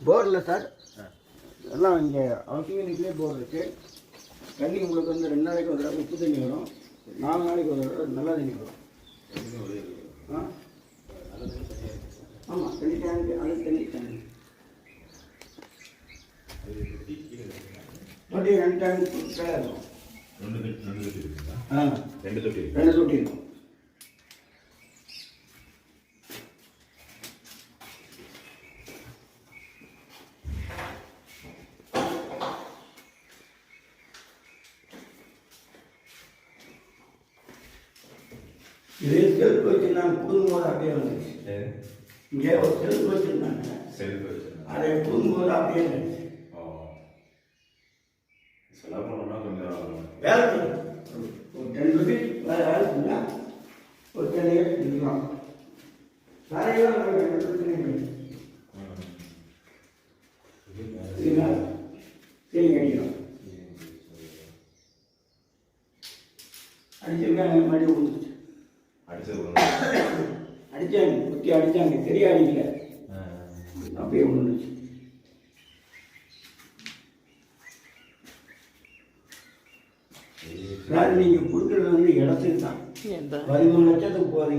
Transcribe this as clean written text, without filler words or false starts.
போர் இல்லை சார், எல்லாம் இங்கே ஹவுசிங் யூனிட்லேயே போர் இருக்குது. தண்ணி உங்களுக்கு வந்து 2 நாளைக்கு ஒரு தடவை உப்பு தண்ணி வரும், 4 நாளைக்கு ஒரு தடவை நல்ல தண்ணி வரும். ஆமாம், தண்ணி டேங்க், அது தண்ணி டேங்க் தொட்டி 2 டேங்க் இருக்கும். 2 தொட்டி இருக்கும். இதே செல்ஃப் வச்சுருந்தாங்க, புடுங்கும்போது அப்படியே வந்துச்சு. இங்கே ஒரு செல்ஃப் வச்சுருந்தாங்க, அதை புடுங்கும்போது அப்படியே வந்துச்சு. வேலை ஒரு 10 rupees வேலை செஞ்சால் ஒரு 10 years இருக்கலாம். வேலையெல்லாம் சரி அடிக்கணும். அடிச்சிருக்காங்க, மறுபடியும் விழுந்துச்சு. அடித்தாங்க, குத்தி அடித்தாங்க, சரியா அடிக்கல, அப்படியே விழுந்துச்சு. நீங்கள் கொடுக்குறது வந்து இடத்துக்கு தான் 13 லட்சத்துக்கு போகிறீங்க.